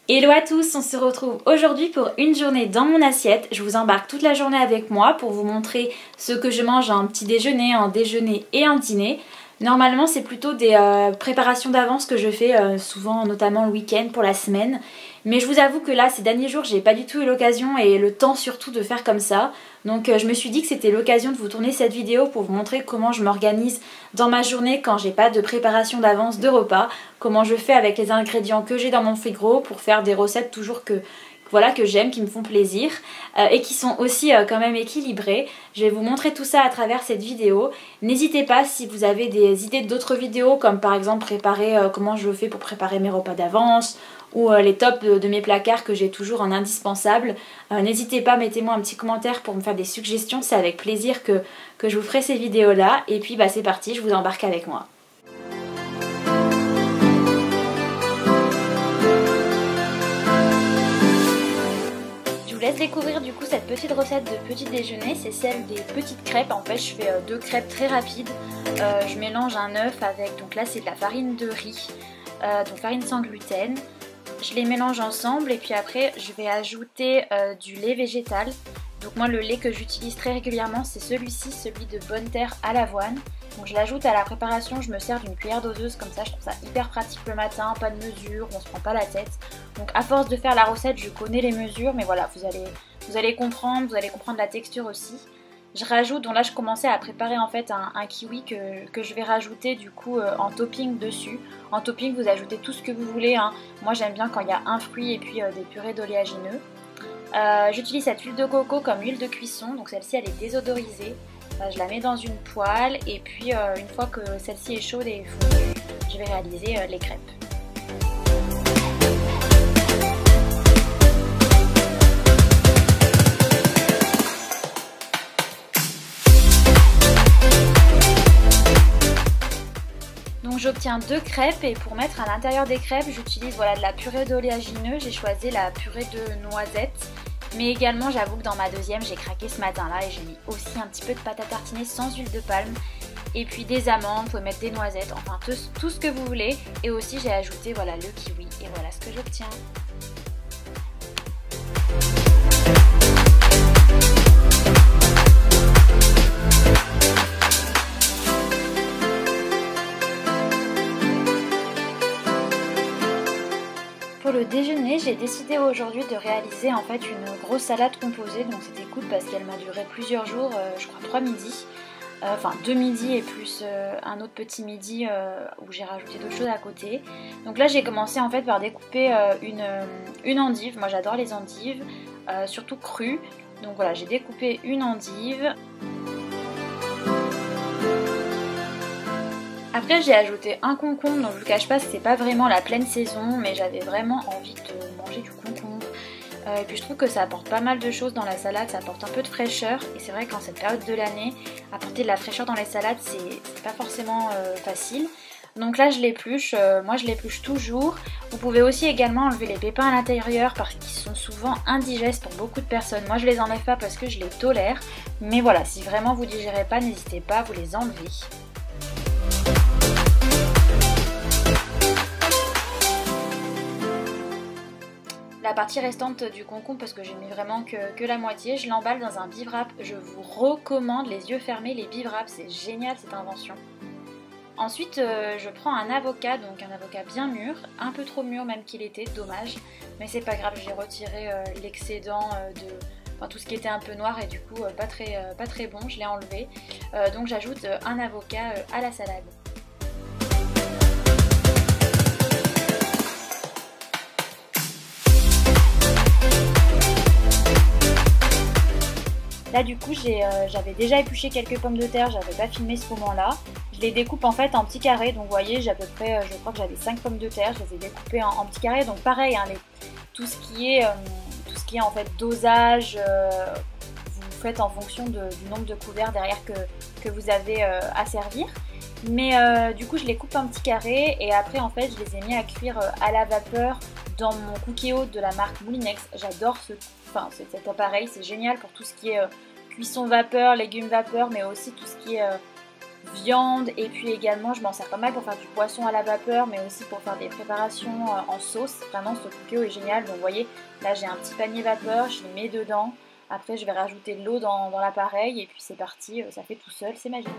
Hello à tous, on se retrouve aujourd'hui pour une journée dans mon assiette. Je vous embarque toute la journée avec moi pour vous montrer ce que je mange à un petit déjeuner, un déjeuner et un dîner. Normalement c'est plutôt des préparations d'avance que je fais souvent, notamment le week-end pour la semaine. Mais je vous avoue que là ces derniers jours j'ai pas du tout eu l'occasion et le temps surtout de faire comme ça. Donc je me suis dit que c'était l'occasion de vous tourner cette vidéo pour vous montrer comment je m'organise dans ma journée quand j'ai pas de préparation d'avance de repas. Comment je fais avec les ingrédients que j'ai dans mon frigo pour faire des recettes toujours que j'aime, qui me font plaisir et qui sont aussi quand même équilibrées. Je vais vous montrer tout ça à travers cette vidéo. N'hésitez pas si vous avez des idées d'autres vidéos comme par exemple préparer comment je fais pour préparer mes repas d'avance ou les tops de mes placards que j'ai toujours en indispensable. N'hésitez pas, mettez-moi un petit commentaire pour me faire des suggestions, c'est avec plaisir que je vous ferai ces vidéos là. Et puis c'est parti, je vous embarque avec moi. Je vous laisse découvrir du coup cette petite recette de petit déjeuner, c'est celle des petites crêpes. En fait je fais deux crêpes très rapides, je mélange un œuf avec, donc là c'est de la farine de riz, donc farine sans gluten. Je les mélange ensemble et puis après je vais ajouter du lait végétal. Donc moi le lait que j'utilise très régulièrement c'est celui-ci, celui de Bonne Terre à l'avoine. Donc je l'ajoute à la préparation, je me sers d'une cuillère doseuse comme ça, je trouve ça hyper pratique le matin, pas de mesure, on se prend pas la tête. Donc à force de faire la recette je connais les mesures mais voilà, vous allez comprendre la texture aussi. Je rajoute, donc là je commençais à préparer en fait un kiwi que je vais rajouter du coup en topping dessus. En topping vous ajoutez tout ce que vous voulez, hein. Moi j'aime bien quand il y a un fruit et puis des purées d'oléagineux. J'utilise cette huile de coco comme huile de cuisson, donc celle-ci elle est désodorisée. Je la mets dans une poêle et puis une fois que celle-ci est chaude et fondue, je vais réaliser les crêpes. Donc j'obtiens deux crêpes et pour mettre à l'intérieur des crêpes j'utilise de la purée d'oléagineux. J'ai choisi la purée de noisettes. Mais également j'avoue que dans ma deuxième j'ai craqué ce matin là et j'ai mis aussi un petit peu de pâte à tartiner sans huile de palme. Et puis des amandes, vous pouvez mettre des noisettes, enfin tout ce que vous voulez. Et aussi j'ai ajouté le kiwi et voilà ce que j'obtiens. Pour le déjeuner, j'ai décidé aujourd'hui de réaliser en fait une grosse salade composée, donc c'était cool parce qu'elle m'a duré plusieurs jours, je crois 3 midis, enfin 2 midis et plus un autre petit midi où j'ai rajouté d'autres choses à côté. Donc là j'ai commencé en fait par découper une endive, moi j'adore les endives, surtout crues, donc voilà j'ai découpé une endive. Après j'ai ajouté un concombre, donc je vous cache pas que c'est pas vraiment la pleine saison mais j'avais vraiment envie de manger du concombre. Et puis je trouve que ça apporte pas mal de choses dans la salade, ça apporte un peu de fraîcheur et c'est vrai qu'en cette période de l'année, apporter de la fraîcheur dans les salades c'est pas forcément facile. Donc là je l'épluche, moi je l'épluche toujours. Vous pouvez aussi également enlever les pépins à l'intérieur parce qu'ils sont souvent indigestes pour beaucoup de personnes. Moi je les enlève pas parce que je les tolère, mais voilà, si vraiment vous digérez pas, n'hésitez pas à vous les enlever. La partie restante du concombre, parce que j'ai mis vraiment que la moitié, je l'emballe dans un bivrac. Je vous recommande les yeux fermés, les bivracs, c'est génial cette invention. Ensuite je prends un avocat, donc un avocat bien mûr, un peu trop mûr même qu'il était, dommage. Mais c'est pas grave, j'ai retiré l'excédent de tout ce qui était un peu noir et du coup pas très bon, je l'ai enlevé. Donc j'ajoute un avocat à la salade. Là du coup j'avais déjà épluché quelques pommes de terre, j'avais pas filmé ce moment-là. Je les découpe en fait en petits carrés, donc vous voyez j'ai à peu près, je crois que j'avais 5 pommes de terre, je les ai découpées en petits carrés. Donc pareil, hein, tout ce qui est en fait dosage, vous faites en fonction du nombre de couverts derrière que vous avez à servir. Mais du coup je les coupe en petits carrés et après en fait je les ai mis à cuire à la vapeur dans mon Cookéo de la marque Moulinex. J'adore cet appareil, c'est génial pour tout ce qui est cuisson vapeur, légumes vapeur, mais aussi tout ce qui est viande, et puis également je m'en sers pas mal pour faire du poisson à la vapeur, mais aussi pour faire des préparations en sauce. Vraiment ce cookéo est génial. Donc vous voyez, là j'ai un petit panier vapeur, je les mets dedans. Après je vais rajouter de l'eau dans l'appareil et puis c'est parti, ça fait tout seul, c'est magique.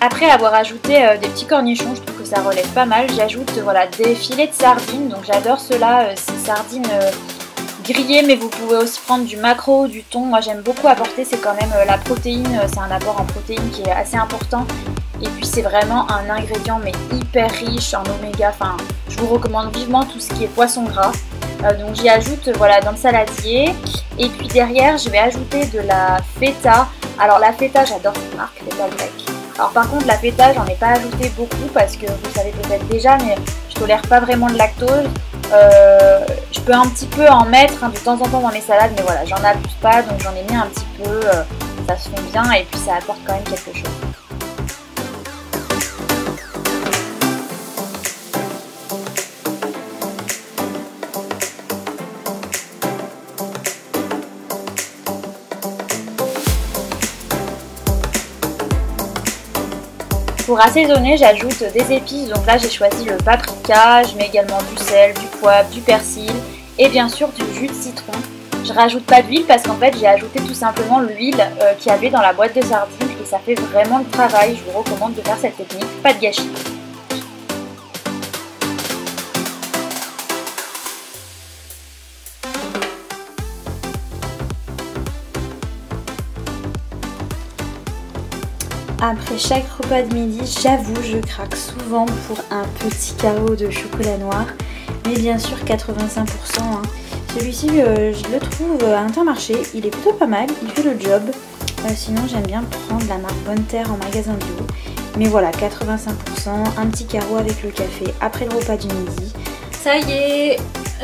Après avoir ajouté des petits cornichons, je trouve que ça relève pas mal. J'ajoute voilà, des filets de sardines, donc j'adore ceux-là, ces sardines grillées, mais vous pouvez aussi prendre du maquereau, du thon. Moi j'aime beaucoup apporter, c'est quand même la protéine, c'est un apport en protéines qui est assez important. Et puis c'est vraiment un ingrédient mais hyper riche en oméga, enfin je vous recommande vivement tout ce qui est poisson gras. Donc j'y ajoute voilà, dans le saladier. Et puis derrière je vais ajouter de la feta. Alors la feta, j'adore cette marque, feta grecque. Alors par contre la feta j'en ai pas ajouté beaucoup parce que vous savez peut-être déjà, mais je tolère pas vraiment le lactose. Je peux un petit peu en mettre de temps en temps dans mes salades, mais voilà, j'en abuse pas, donc j'en ai mis un petit peu, ça se fond bien et puis ça apporte quand même quelque chose. Pour assaisonner, j'ajoute des épices, donc là j'ai choisi le paprika, je mets également du sel, du poivre, du persil et bien sûr du jus de citron. Je rajoute pas d'huile parce qu'en fait j'ai ajouté tout simplement l'huile qu'il y avait dans la boîte de sardines et ça fait vraiment le travail. Je vous recommande de faire cette technique, pas de gâchis. Après chaque repas de midi, j'avoue, je craque souvent pour un petit carreau de chocolat noir. Mais bien sûr 85%. Hein. Celui-ci, je le trouve à Intermarché. Il est plutôt pas mal, il fait le job. Sinon, j'aime bien prendre la marque Bonne Terre en magasin bio. Mais voilà, 85%, un petit carreau avec le café après le repas du midi. Ça y est,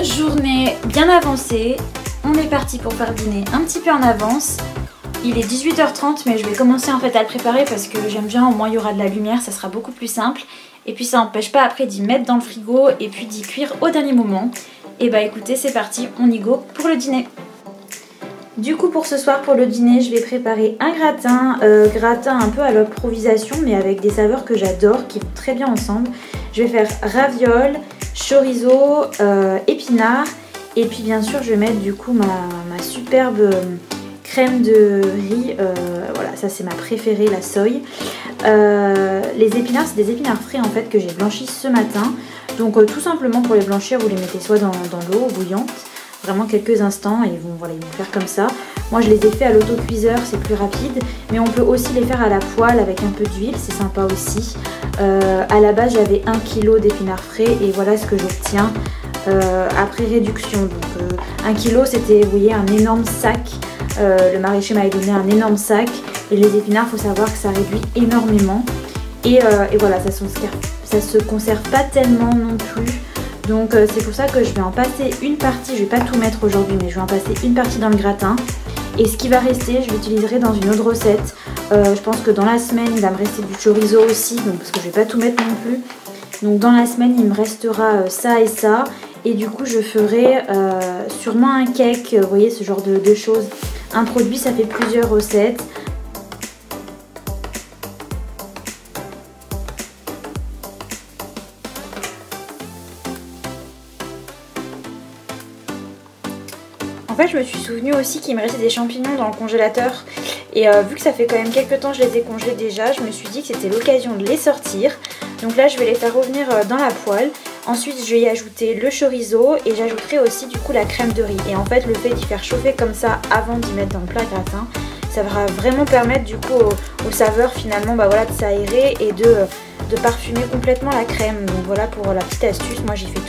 journée bien avancée. On est parti pour faire le dîner un petit peu en avance. Il est 18h30 mais je vais commencer en fait à le préparer parce que j'aime bien, au moins il y aura de la lumière, ça sera beaucoup plus simple. Et puis ça n'empêche pas après d'y mettre dans le frigo et puis d'y cuire au dernier moment. Et bah écoutez, c'est parti, on y go pour le dîner. Du coup pour ce soir, pour le dîner, je vais préparer un gratin un peu à l'improvisation mais avec des saveurs que j'adore, qui vont très bien ensemble. Je vais faire ravioles, chorizo, épinards et puis bien sûr je vais mettre du coup ma superbe crème de riz, voilà, ça c'est ma préférée, la soy. Les épinards, c'est des épinards frais en fait que j'ai blanchis ce matin. Donc tout simplement pour les blanchir, vous les mettez soit dans l'eau bouillante, vraiment quelques instants et ils vont faire comme ça. Moi je les ai fait à l'autocuiseur, c'est plus rapide, mais on peut aussi les faire à la poêle avec un peu d'huile, c'est sympa aussi. À la base j'avais 1 kg d'épinards frais et voilà ce que j'obtiens après réduction. Donc 1 kg c'était, vous voyez, un énorme sac. Le maraîcher m'avait donné un énorme sac et les épinards, il faut savoir que ça réduit énormément et voilà, ça se conserve pas tellement non plus, donc c'est pour ça que je vais en passer une partie, je vais pas tout mettre aujourd'hui mais je vais en passer une partie dans le gratin et ce qui va rester je l'utiliserai dans une autre recette. Je pense que dans la semaine il va me rester du chorizo aussi, donc, parce que je vais pas tout mettre non plus, donc dans la semaine il me restera ça et ça et du coup je ferai sûrement un cake, vous voyez, ce genre de choses. Un produit, ça fait plusieurs recettes. En fait, je me suis souvenu aussi qu'il me restait des champignons dans le congélateur. Et vu que ça fait quand même quelques temps que je les ai congelés déjà, je me suis dit que c'était l'occasion de les sortir. Donc là, je vais les faire revenir dans la poêle. Ensuite, je vais y ajouter le chorizo et j'ajouterai aussi du coup la crème de riz. Et en fait, le fait d'y faire chauffer comme ça avant d'y mettre dans le plat gratin, ça va vraiment permettre du coup aux saveurs finalement voilà, de s'aérer et de parfumer complètement la crème. Donc voilà pour la petite astuce. Moi, j'y fais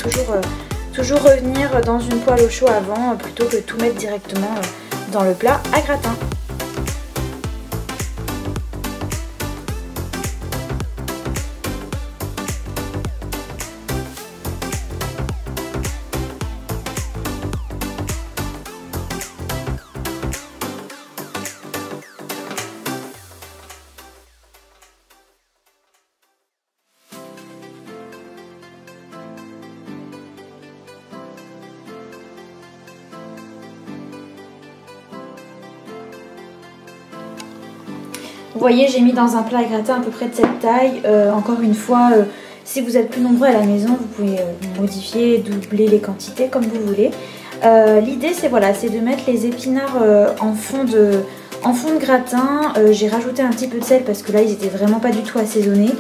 toujours revenir dans une poêle au chaud avant plutôt que tout mettre directement dans le plat à gratin. Vous voyez, j'ai mis dans un plat à gratin à peu près de cette taille. Encore une fois, si vous êtes plus nombreux à la maison, vous pouvez modifier, doubler les quantités comme vous voulez. L'idée c'est voilà, c'est de mettre les épinards en fond de gratin. J'ai rajouté un petit peu de sel parce que là ils étaient vraiment pas du tout assaisonnés.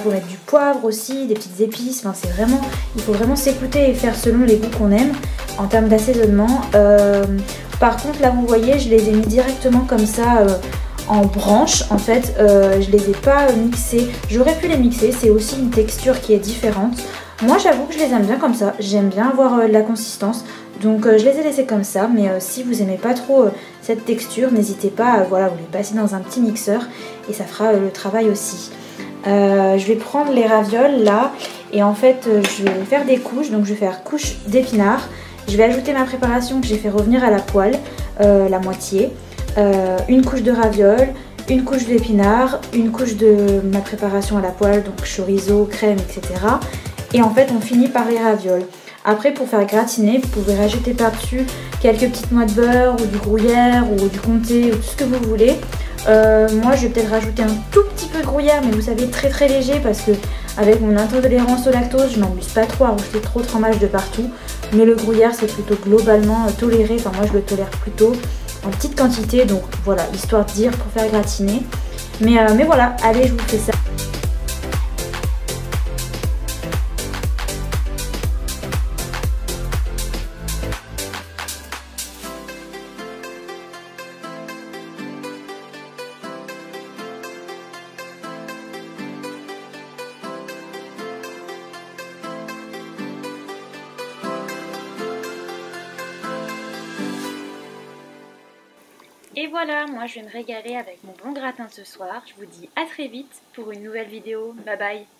Pour mettre du poivre aussi, des petites épices, enfin, c'est vraiment, il faut vraiment s'écouter et faire selon les goûts qu'on aime en termes d'assaisonnement. Par contre là vous voyez, je les ai mis directement comme ça en branches en fait, je les ai pas mixés. J'aurais pu les mixer, c'est aussi une texture qui est différente. Moi j'avoue que je les aime bien comme ça, j'aime bien avoir de la consistance, donc je les ai laissés comme ça. Mais si vous aimez pas trop cette texture, n'hésitez pas, voilà, vous les passez dans un petit mixeur et ça fera le travail aussi. Je vais prendre les ravioles là et en fait je vais faire des couches, donc je vais faire couche d'épinards. Je vais ajouter ma préparation que j'ai fait revenir à la poêle, la moitié, une couche de ravioles, une couche d'épinards, une couche de ma préparation à la poêle, donc chorizo, crème, etc. Et en fait on finit par les ravioles. Après pour faire gratiner, vous pouvez rajouter par-dessus quelques petites noix de beurre ou du gruyère ou du comté ou tout ce que vous voulez. Moi je vais peut-être rajouter un tout petit peu de gruyère, mais vous savez très très léger parce que avec mon intolérance au lactose je m'amuse pas trop à rajouter trop de fromage de partout. Mais le gruyère c'est plutôt globalement toléré, enfin moi je le tolère plutôt en petite quantité, donc voilà, histoire de dire pour faire gratiner. Mais voilà, allez je vous fais ça. Et voilà, moi je vais me régaler avec mon bon gratin ce soir. Je vous dis à très vite pour une nouvelle vidéo. Bye bye!